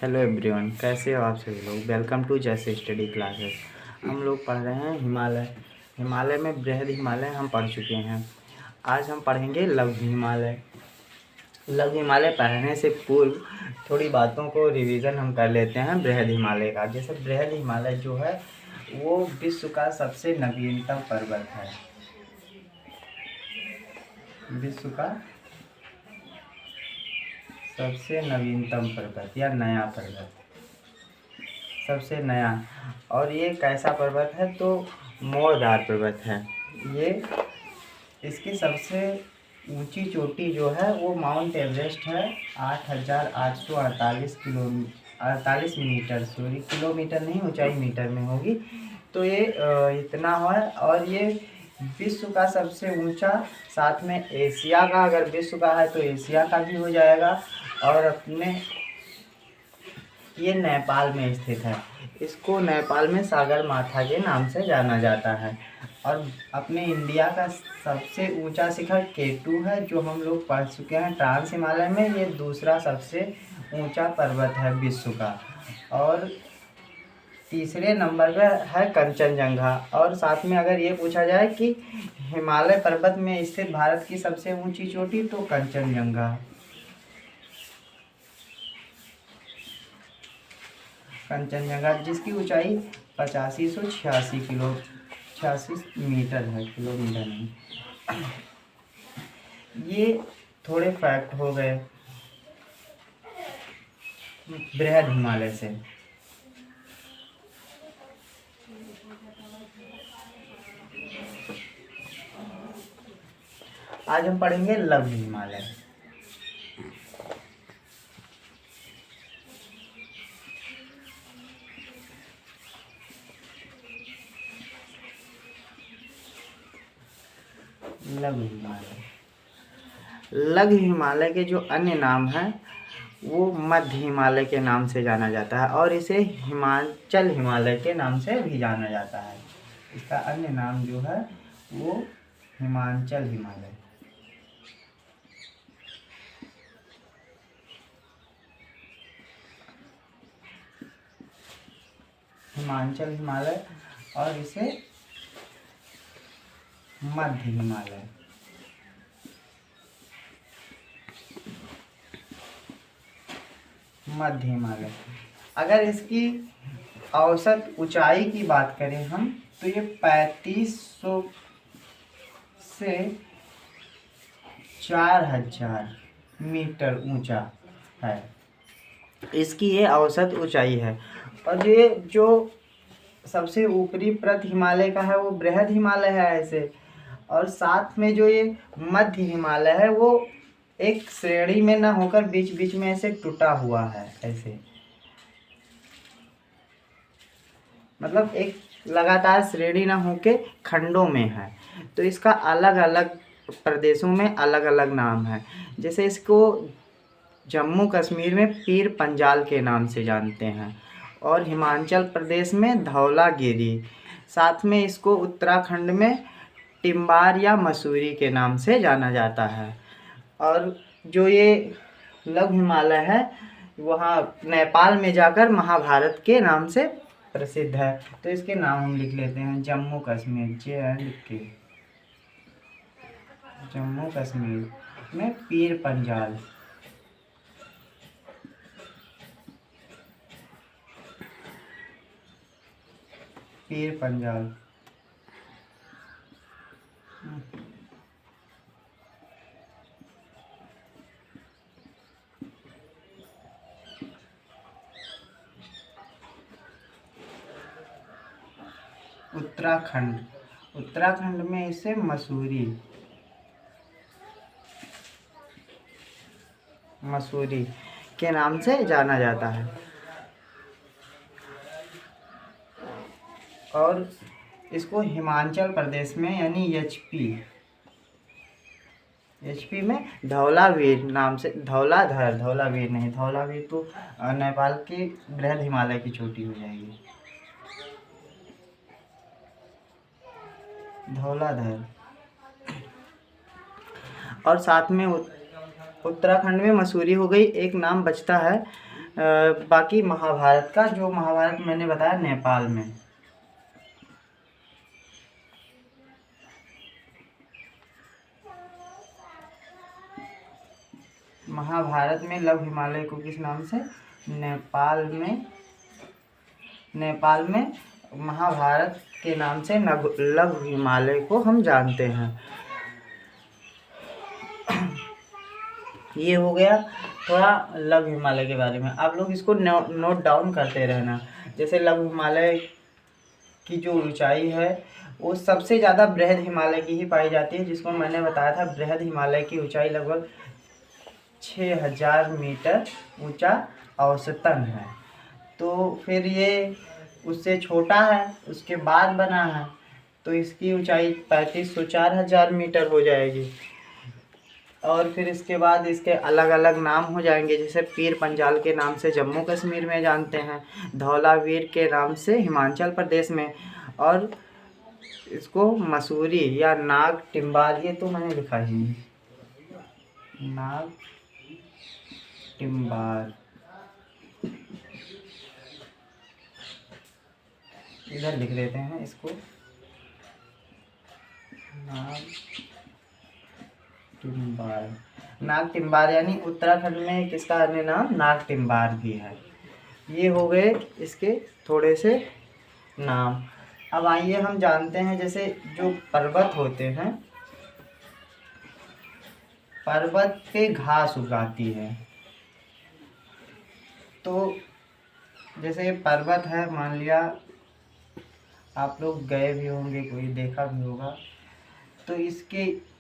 Hello everyone, कैसे हो आप सभी लोग। वेलकम टू जैसे स्टडी क्लासेस। हम लोग पढ़ रहे हैं हिमालय में बृहद हिमालय हम पढ़ चुके हैं। आज हम पढ़ेंगे लघु हिमालय। लघु हिमालय पढ़ने से पूर्व थोड़ी बातों को रिवीजन हम कर लेते हैं बृहद हिमालय का। जैसे बृहद हिमालय जो है वो विश्व का सबसे नवीनतम पर्वत है। विश्व का सबसे नवीनतम पर्वत या नया पर्वत, सबसे नया। और ये कैसा पर्वत है तो मोड़दार पर्वत है। ये इसकी सबसे ऊंची चोटी जो है वो माउंट एवरेस्ट है। 8,848 मीटर, सॉरी किलोमीटर नहीं, ऊंचाई मीटर में होगी। तो ये इतना है। और ये विश्व का सबसे ऊंचा, साथ में एशिया का, अगर विश्व का है तो एशिया का भी हो जाएगा। और अपने ये नेपाल में स्थित है। इसको नेपाल में सागर माथा के नाम से जाना जाता है। और अपने इंडिया का सबसे ऊंचा शिखर K2 है, जो हम लोग पढ़ चुके हैं ट्रांस हिमालय में। ये दूसरा सबसे ऊंचा पर्वत है विश्व का। और तीसरे नंबर पर है कंचनजंगा। और साथ में अगर ये पूछा जाए कि हिमालय पर्वत में स्थित भारत की सबसे ऊंची चोटी, तो कंचनजंगा। कंचनजंगा जिसकी ऊंचाई 8586 मीटर है, किलोमीटर नहीं। ये थोड़े फैक्ट हो गए बृहद हिमालय से। आज हम पढ़ेंगे लघु हिमालय। लघु हिमालय, लघु हिमालय के जो अन्य नाम हैं वो मध्य हिमालय के नाम से जाना जाता है, और इसे हिमाचल हिमालय के नाम से भी जाना जाता है। इसका अन्य नाम जो है वो हिमाचल हिमालय। हिमाचल हिमालय, और इसे मध्य हिमालय। मध्य हिमालय। अगर इसकी औसत ऊंचाई की बात करें हम, तो ये 3500 से 4000 मीटर ऊंचा है। इसकी ये औसत ऊंचाई है। और ये जो सबसे ऊपरी प्रत हिमालय का है वो बृहद हिमालय है ऐसे। और साथ में जो ये मध्य हिमालय है वो एक श्रेणी में ना होकर बीच बीच में ऐसे टूटा हुआ है ऐसे, मतलब एक लगातार श्रेणी ना होके खंडों में है। तो इसका अलग अलग प्रदेशों में अलग अलग नाम है। जैसे इसको जम्मू कश्मीर में पीर पंजाल के नाम से जानते हैं, और हिमाचल प्रदेश में धौलागिरी। साथ में इसको उत्तराखंड में टिम्बार या मसूरी के नाम से जाना जाता है। और जो ये लघु हिमालय है वहाँ नेपाल में जाकर महाभारत के नाम से प्रसिद्ध है। तो इसके नाम हम लिख लेते हैं। जम्मू कश्मीर, JNK, जम्मू कश्मीर में पीर पंजाल। पीर पंजाल। उत्तराखंड, उत्तराखंड में इसे मसूरी के नाम से जाना जाता है। और इसको हिमाचल प्रदेश में यानी HP में धौलावीर नाम से, धौलावीर नहीं, धौलावीर तो नेपाल के बृहद हिमालय की चोटी हो जाएगी। धौलाधर। और साथ में उत्तराखंड में मसूरी हो गई। एक नाम बचता है बाकी महाभारत का, जो महाभारत मैंने बताया नेपाल में। महाभारत में लव हिमालय को किस नाम से, नेपाल में महाभारत के नाम से लव हिमालय को हम जानते हैं। ये हो गया थोड़ा लव हिमालय के बारे में। आप लोग इसको नोट डाउन करते रहना। जैसे लव हिमालय की जो ऊंचाई है वो सबसे ज़्यादा बृहद हिमालय की ही पाई जाती है, जिसको मैंने बताया था बृहद हिमालय की ऊंचाई लगभग 6000 मीटर ऊंचा औसतन है। तो फिर ये उससे छोटा है, उसके बाद बना है, तो इसकी ऊंचाई 3504 मीटर हो जाएगी। और फिर इसके बाद इसके अलग अलग नाम हो जाएंगे, जैसे पीर पंजाल के नाम से जम्मू कश्मीर में जानते हैं, धौलावीर के नाम से हिमाचल प्रदेश में, और इसको मसूरी या नाग टिम्बार, ये तो मैंने लिखा ही नहीं, नाग टिम्बार इधर लिख देते हैं इसको, नाग टिम्बार यानी उत्तराखंड में किसका अन्य नाम नाग टिम्बार भी है। ये हो गए इसके थोड़े से नाम। अब आइए हम जानते हैं, जैसे जो पर्वत होते हैं, पर्वत पे घास उगाती है। तो जैसे पर्वत है, मान लिया आप लोग गए भी होंगे, कोई देखा भी होगा, तो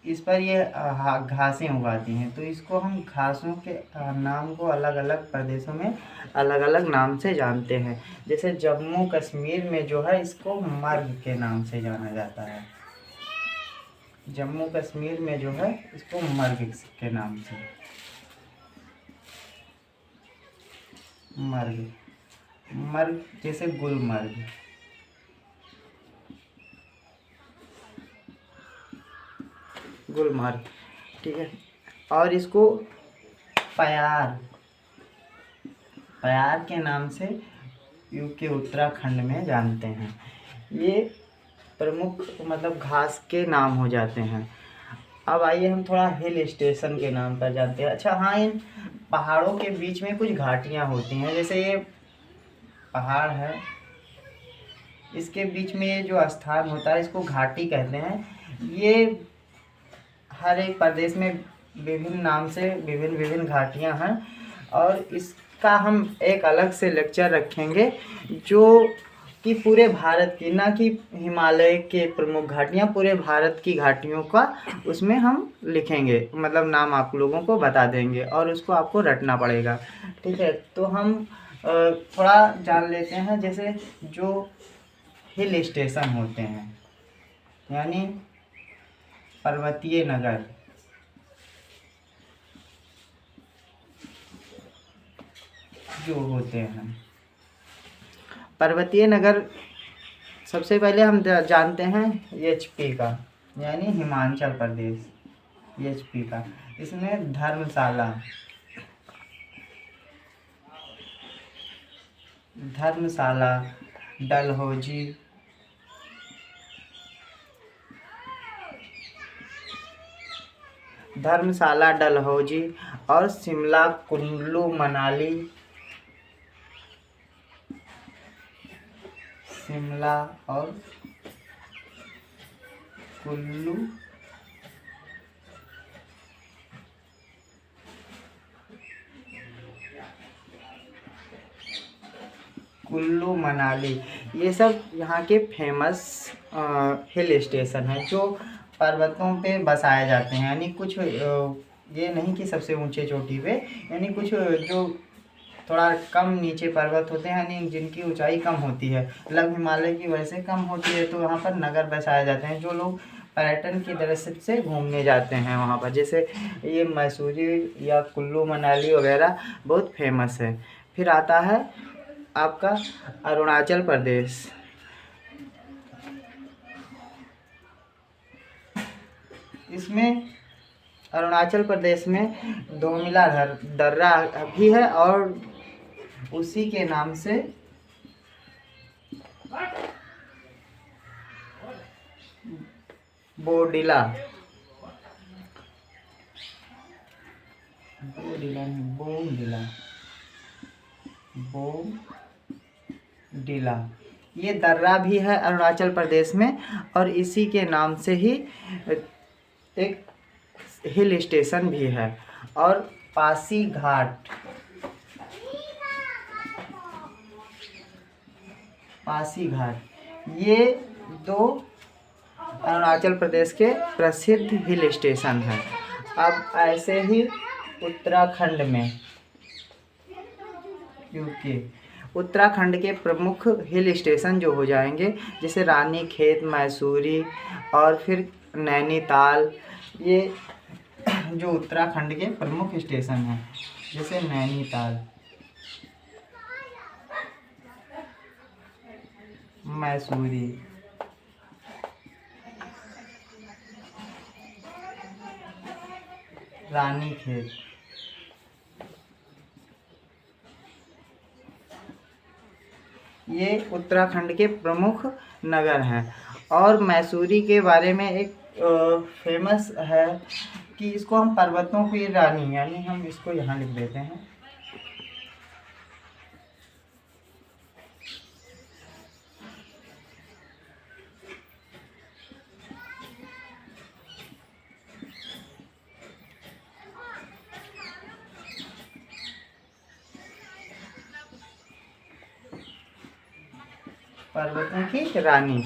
इस पर ये घासें उगाती हैं। तो इसको हम घासों के नाम को अलग अलग प्रदेशों में अलग अलग नाम से जानते हैं। जैसे जम्मू कश्मीर में जो है इसको मर्ग के नाम से जाना जाता है। जम्मू कश्मीर में जो है इसको मर्ग के नाम से, मर्ग जैसे गुलमर्ग, ठीक है। और इसको पयार के नाम से यूके उत्तराखंड में जानते हैं। ये प्रमुख मतलब घास के नाम हो जाते हैं। अब आइए हम थोड़ा हिल स्टेशन के नाम पर जानते हैं। अच्छा हाँ, इन पहाड़ों के बीच में कुछ घाटियाँ होती हैं। जैसे ये पहाड़ है, इसके बीच में ये जो स्थान होता है इसको घाटी कहते हैं। ये हर एक प्रदेश में विभिन्न नाम से विभिन्न घाटियाँ हैं, और इसका हम एक अलग से लेक्चर रखेंगे, जो कि पूरे भारत की, ना कि हिमालय के प्रमुख घाटियाँ, पूरे भारत की घाटियों का उसमें हम लिखेंगे, मतलब नाम आप लोगों को बता देंगे और उसको आपको रटना पड़ेगा, ठीक है। तो हम थोड़ा जान लेते हैं, जैसे जो हिल स्टेशन होते हैं यानी पर्वतीय नगर, जो होते हैं पर्वतीय नगर, सबसे पहले हम जानते हैं एचपी का, यानी हिमाचल प्रदेश, एचपी का। इसमें धर्मशाला, डलहौजी, और शिमला, कुल्लू मनाली, कुल्लू मनाली, ये सब यहाँ के फेमस हिल स्टेशन हैं जो पर्वतों पे बसाए जाते हैं। यानी कुछ ये नहीं कि सबसे ऊंचे चोटी पे, यानी कुछ जो थोड़ा कम नीचे पर्वत होते हैं, यानी जिनकी ऊंचाई कम होती है, लव हिमालय की वजह से कम होती है, तो वहाँ पर नगर बसाए जाते हैं, जो लोग पर्यटन की दृष्टि से घूमने जाते हैं वहाँ पर। जैसे ये मसूरी या कुल्लू मनाली वगैरह बहुत फेमस है। फिर आता है आपका अरुणाचल प्रदेश। इसमें अरुणाचल प्रदेश में दोमिला दर्रा भी है और उसी के नाम से बोडिला बोडिला बोडिला बोडिला ये दर्रा भी है अरुणाचल प्रदेश में, और इसी के नाम से ही एक हिल स्टेशन भी है। और पासीघाट ये दो अरुणाचल प्रदेश के प्रसिद्ध हिल स्टेशन हैं। अब ऐसे ही उत्तराखंड में उत्तराखंड के प्रमुख हिल स्टेशन जो हो जाएंगे, जैसे रानीखेत, मैसूरी और फिर नैनीताल, ये जो उत्तराखंड के प्रमुख स्टेशन हैं। जैसे नैनीताल, मैसूरी, रानीखेत, ये उत्तराखंड के प्रमुख नगर हैं। और मैसूरी के बारे में एक फेमस है कि इसको हम पर्वतों की रानी, यानी हम इसको यहाँ लिख देते हैं, पर्वतों की रानी।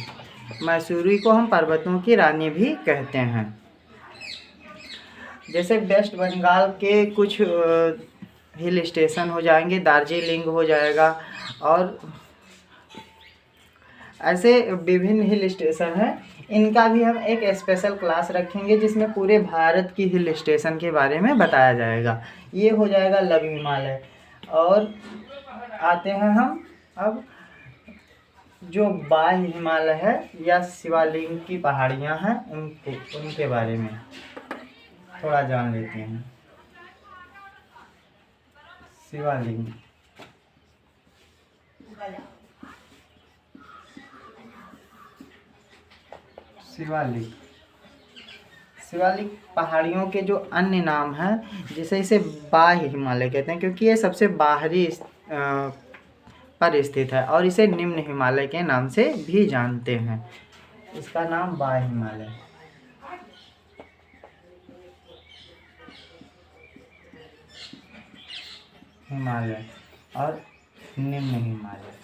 मैसूरी को हम पर्वतों की रानी भी कहते हैं। जैसे वेस्ट बंगाल के कुछ हिल स्टेशन हो जाएंगे, दार्जिलिंग हो जाएगा, और ऐसे विभिन्न हिल स्टेशन हैं। इनका भी हम एक स्पेशल क्लास रखेंगे जिसमें पूरे भारत की हिल स्टेशन के बारे में बताया जाएगा। ये हो जाएगा लघु हिमालय। और आते हैं हम अब जो बाह्य हिमालय है या शिवालिंग की पहाड़ियाँ हैं, उनके बारे में थोड़ा जान लेते हैं। शिवालिंग शिवालिक पहाड़ियों के जो अन्य नाम हैं, जिसे इसे बाह्य हिमालय कहते हैं, क्योंकि ये सबसे बाहरी पर स्थित है, और इसे निम्न हिमालय के नाम से भी जानते हैं। इसका नाम बाह्य हिमालय और निम्न हिमालय।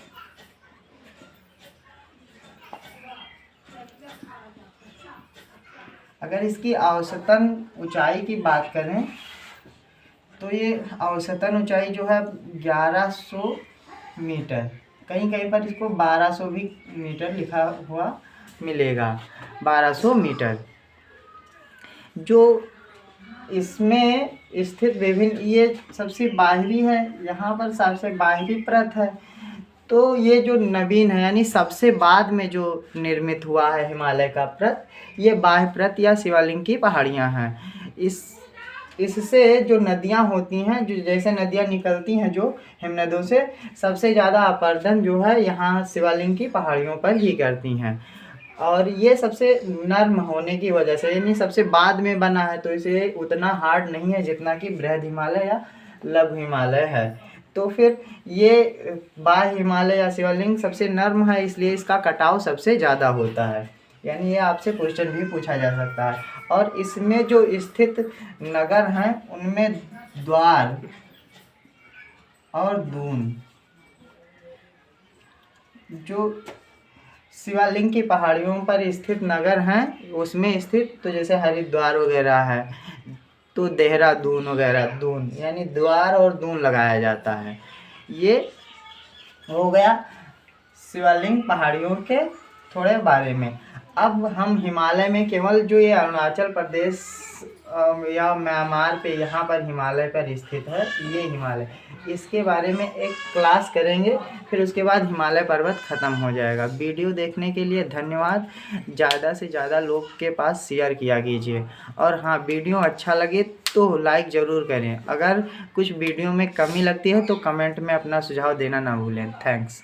अगर इसकी औसतन ऊंचाई की बात करें तो ये औसतन ऊंचाई जो है 1100 मीटर, कहीं कहीं पर इसको 1200 भी मीटर लिखा हुआ मिलेगा। 1200 मीटर जो इसमें स्थित विभिन्न, ये सबसे बाहरी है, यहाँ पर सबसे बाहरी परत है। तो ये जो नवीन है, यानी सबसे बाद में जो निर्मित हुआ है हिमालय का परत, ये बाह्य परत या शिवालिंग की पहाड़ियाँ हैं। इससे जो नदियाँ होती हैं, जो जैसे नदियाँ निकलती हैं जो हिमनदों से, सबसे ज़्यादा अपरदन जो है यहाँ शिवालिंग की पहाड़ियों पर ही करती हैं। और ये सबसे नर्म होने की वजह से, यानी सबसे बाद में बना है, तो इसे उतना हार्ड नहीं है जितना कि बृहद हिमालय या लघु हिमालय है। तो फिर ये बाह्य हिमालय या शिवालिंग सबसे नर्म है, इसलिए इसका कटाव सबसे ज़्यादा होता है। यानी ये आपसे क्वेश्चन भी पूछा जा सकता है। और इसमें जो स्थित नगर हैं, उनमें द्वार और दून, जो शिवालिंग की पहाड़ियों पर स्थित नगर हैं उसमें स्थित, तो जैसे हरिद्वार वगैरह है, तो देहरादून वगैरह, दून यानी द्वार और दून लगाया जाता है। ये हो गया शिवालिंग पहाड़ियों के थोड़े बारे में। अब हम हिमालय में केवल जो ये अरुणाचल प्रदेश या म्यांमार पे यहाँ पर हिमालय पर स्थित है। ये हिमालय, इसके बारे में एक क्लास करेंगे, फिर उसके बाद हिमालय पर्वत ख़त्म हो जाएगा। वीडियो देखने के लिए धन्यवाद। ज़्यादा से ज़्यादा लोग के पास शेयर किया कीजिए, और हाँ, वीडियो अच्छा लगे तो लाइक ज़रूर करें। अगर कुछ वीडियो में कमी लगती है तो कमेंट में अपना सुझाव देना ना भूलें। थैंक्स।